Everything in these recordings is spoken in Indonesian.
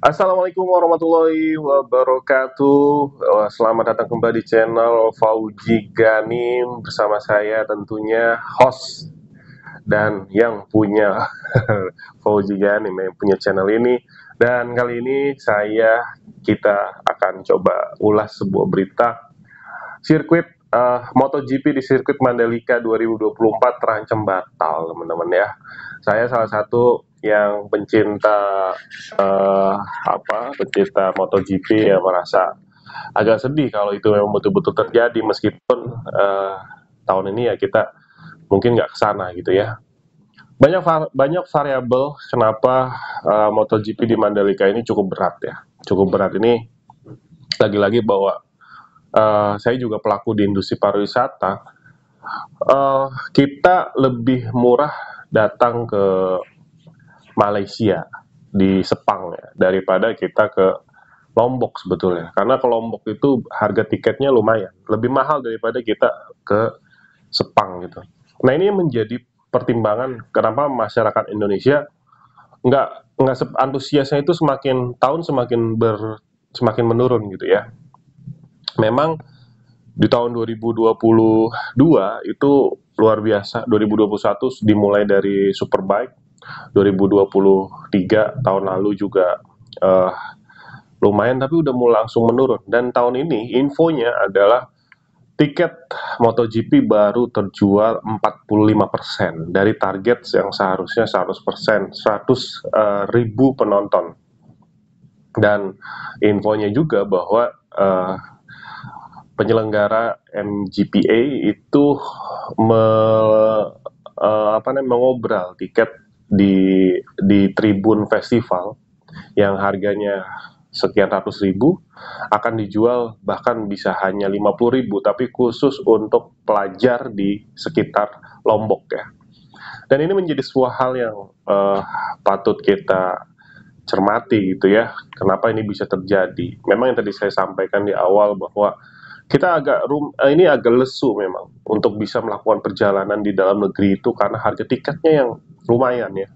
Assalamualaikum warahmatullahi wabarakatuh. Selamat datang kembali di channel Fauji Ganim bersama saya tentunya host dan yang punya Fauji Ganim yang punya channel ini. Dan kali ini kita akan coba ulas sebuah berita sirkuit MotoGP di sirkuit Mandalika 2024 terancam batal, teman-teman ya. Saya salah satu yang pencinta pencinta MotoGP yang merasa agak sedih kalau itu memang betul-betul terjadi, meskipun tahun ini ya kita mungkin nggak kesana gitu ya. Banyak variabel kenapa MotoGP di Mandalika ini cukup berat ya. Cukup berat ini lagi-lagi bahwa saya juga pelaku di industri pariwisata. Kita lebih murah datang ke Malaysia di Sepang ya daripada kita ke Lombok sebetulnya, karena ke Lombok itu harga tiketnya lumayan lebih mahal daripada kita ke Sepang gitu. Nah, ini menjadi pertimbangan kenapa masyarakat Indonesia nggak antusiasnya itu semakin tahun semakin menurun gitu ya. Memang di tahun 2022 itu luar biasa. 2021 dimulai dari Superbike, 2023 tahun lalu juga lumayan, tapi udah mulai langsung menurun. Dan tahun ini infonya adalah tiket MotoGP baru terjual 45% dari target yang seharusnya 100%, 100.000 penonton. Dan infonya juga bahwa penyelenggara MGPA itu mengobral tiket di tribun festival yang harganya sekian ratus ribu akan dijual bahkan bisa hanya 50.000, tapi khusus untuk pelajar di sekitar Lombok ya. Dan ini menjadi sebuah hal yang patut kita cermati gitu ya. Kenapa ini bisa terjadi? Memang yang tadi saya sampaikan di awal bahwa kita ini agak lesu memang untuk bisa melakukan perjalanan di dalam negeri itu karena harga tiketnya yang lumayan ya.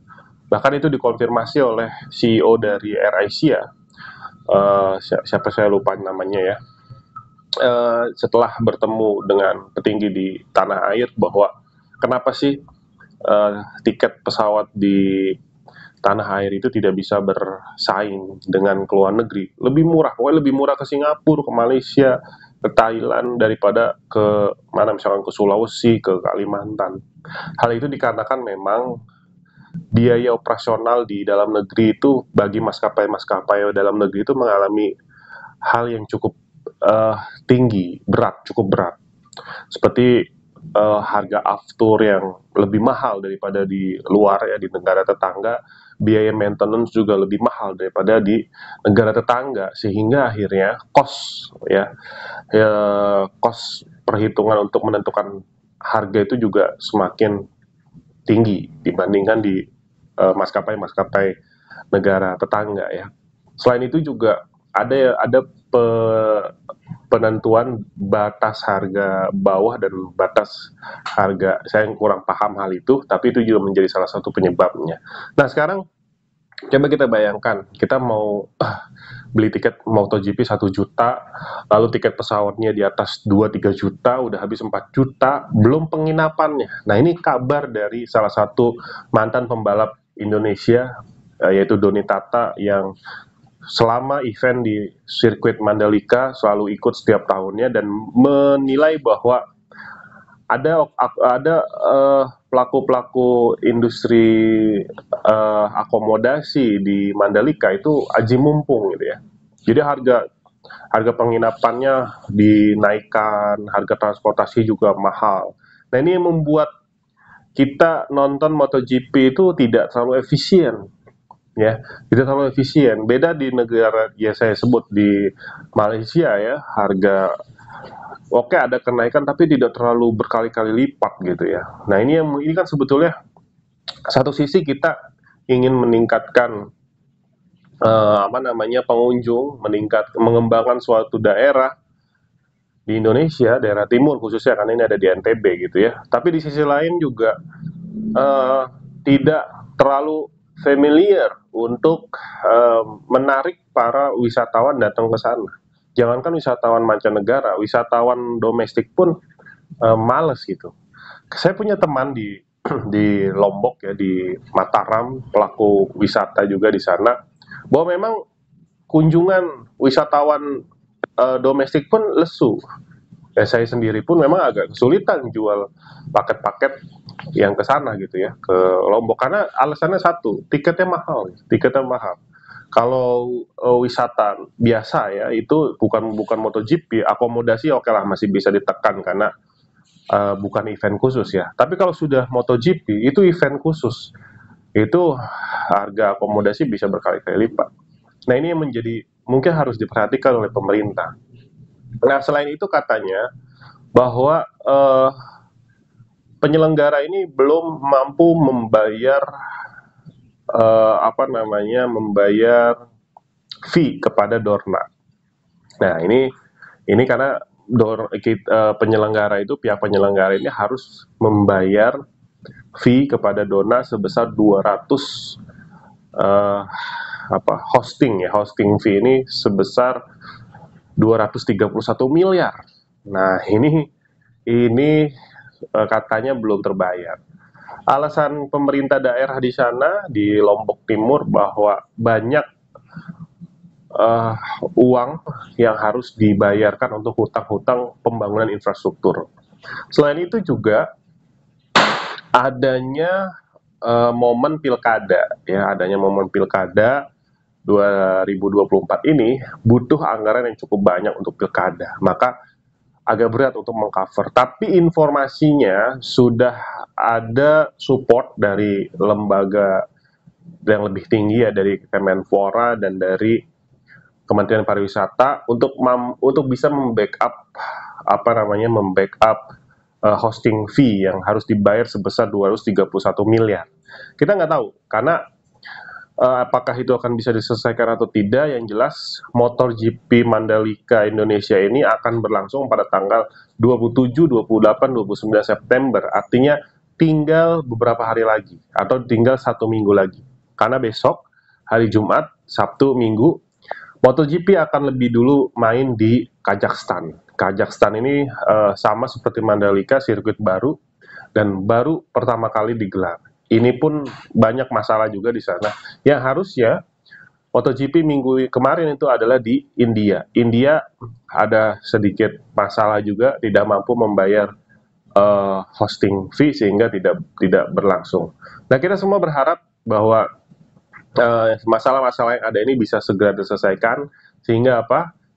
Bahkan itu dikonfirmasi oleh CEO dari AirAsia, siapa saya lupa namanya ya, setelah bertemu dengan petinggi di tanah air bahwa kenapa sih tiket pesawat di tanah air itu tidak bisa bersaing dengan ke luar negeri, lebih murah, pokoknya lebih murah ke Singapura, ke Malaysia, ke Thailand daripada ke mana, misalkan ke Sulawesi, ke Kalimantan. Hal itu dikarenakan memang biaya operasional di dalam negeri itu bagi maskapai-maskapai dalam negeri itu mengalami hal yang cukup tinggi, cukup berat. Seperti harga aftur yang lebih mahal daripada di luar ya, di negara tetangga, biaya maintenance juga lebih mahal daripada di negara tetangga, sehingga akhirnya cost perhitungan untuk menentukan harga itu juga semakin tinggi dibandingkan di maskapai-maskapai negara tetangga ya. Selain itu juga ada penentuan batas harga bawah dan batas harga. Saya kurang paham hal itu, tapi itu juga menjadi salah satu penyebabnya. Nah, sekarang coba kita bayangkan, kita mau beli tiket MotoGP 1 juta, lalu tiket pesawatnya di atas 2-3 juta, udah habis 4 juta, belum penginapannya. Nah, ini kabar dari salah satu mantan pembalap Indonesia, yaitu Doni Tata, yang selama event di sirkuit Mandalika selalu ikut setiap tahunnya dan menilai bahwa ada pelaku-pelaku industri akomodasi di Mandalika itu aji mumpung gitu ya. Jadi harga penginapannya dinaikkan, harga transportasi juga mahal. Nah, ini yang membuat kita nonton MotoGP itu tidak terlalu efisien ya, tidak terlalu efisien. Beda di negara ya saya sebut di Malaysia ya, harga oke ada kenaikan tapi tidak terlalu berkali-kali lipat gitu ya. Nah, ini kan sebetulnya satu sisi kita ingin meningkatkan pengunjung, mengembangkan suatu daerah di Indonesia, daerah timur khususnya karena ini ada di NTB gitu ya. Tapi di sisi lain juga tidak terlalu familiar untuk menarik para wisatawan datang ke sana. Jangankan wisatawan mancanegara, wisatawan domestik pun males gitu. Saya punya teman di di Lombok ya, di Mataram, pelaku wisata juga di sana, bahwa memang kunjungan wisatawan domestik pun lesu. Ya, saya sendiri pun memang agak kesulitan jual paket-paket yang ke sana gitu ya, ke Lombok, karena alasannya satu, tiketnya mahal, tiketnya mahal. Kalau wisata biasa ya, itu bukan MotoGP, akomodasi oke lah masih bisa ditekan karena bukan event khusus ya. Tapi kalau sudah MotoGP itu event khusus, itu harga akomodasi bisa berkali-kali lipat. Nah, ini yang menjadi mungkin harus diperhatikan oleh pemerintah. Nah, selain itu katanya bahwa penyelenggara ini belum mampu membayar membayar fee kepada Dorna. Nah, ini karena penyelenggara itu, pihak penyelenggara ini harus membayar fee kepada Dorna sebesar 200 hosting fee ini sebesar 231 miliar. Nah, ini katanya belum terbayar. Alasan pemerintah daerah di sana, di Lombok Timur, bahwa banyak uang yang harus dibayarkan untuk hutang-hutang pembangunan infrastruktur. Selain itu juga adanya momen pilkada, ya, adanya momen pilkada 2024 ini butuh anggaran yang cukup banyak untuk pilkada, maka agak berat untuk mengcover. Tapi informasinya sudah ada support dari lembaga yang lebih tinggi ya, dari Kemenpora dan dari Kementerian Pariwisata untuk bisa membackup hosting fee yang harus dibayar sebesar 231 miliar. Kita nggak tahu karena apakah itu akan bisa diselesaikan atau tidak. Yang jelas MotoGP Mandalika Indonesia ini akan berlangsung pada tanggal 27, 28, 29 September. Artinya tinggal beberapa hari lagi atau tinggal 1 minggu lagi. Karena besok hari Jumat, Sabtu, Minggu MotoGP akan lebih dulu main di Kazakhstan. Kazakhstan ini sama seperti Mandalika, sirkuit baru dan baru pertama kali digelar. Ini pun banyak masalah juga di sana. Yang harusnya MotoGP minggu kemarin itu adalah di India. India ada sedikit masalah juga, tidak mampu membayar hosting fee sehingga tidak berlangsung. Nah, kita semua berharap bahwa masalah-masalah yang ada ini bisa segera diselesaikan sehingga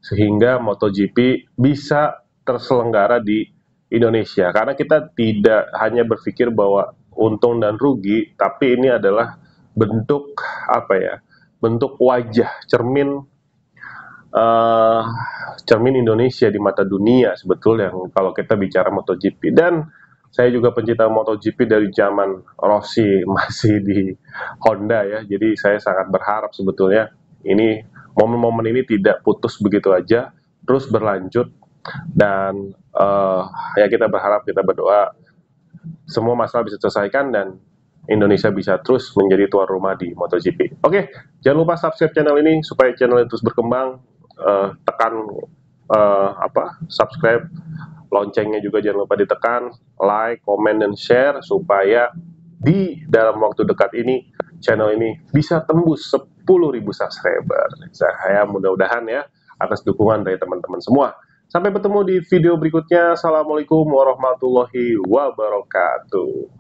sehingga MotoGP bisa terselenggara di Indonesia. Karena kita tidak hanya berpikir bahwa untung dan rugi, tapi ini adalah bentuk bentuk wajah cermin Indonesia di mata dunia sebetulnya kalau kita bicara MotoGP. Dan saya juga pencinta MotoGP dari zaman Rossi masih di Honda ya. Jadi saya sangat berharap sebetulnya ini momen-momen ini tidak putus begitu aja, terus berlanjut. Dan ya kita berharap, kita berdoa semua masalah bisa terselesaikan dan Indonesia bisa terus menjadi tuan rumah di MotoGP. Oke, jangan lupa subscribe channel ini supaya channel ini terus berkembang. Tekan subscribe, loncengnya juga jangan lupa ditekan, like, komen, dan share supaya di dalam waktu dekat ini channel ini bisa tembus 10.000 subscriber. Saya mudah-mudahan ya atas dukungan dari teman-teman semua. Sampai bertemu di video berikutnya. Assalamualaikum warahmatullahi wabarakatuh.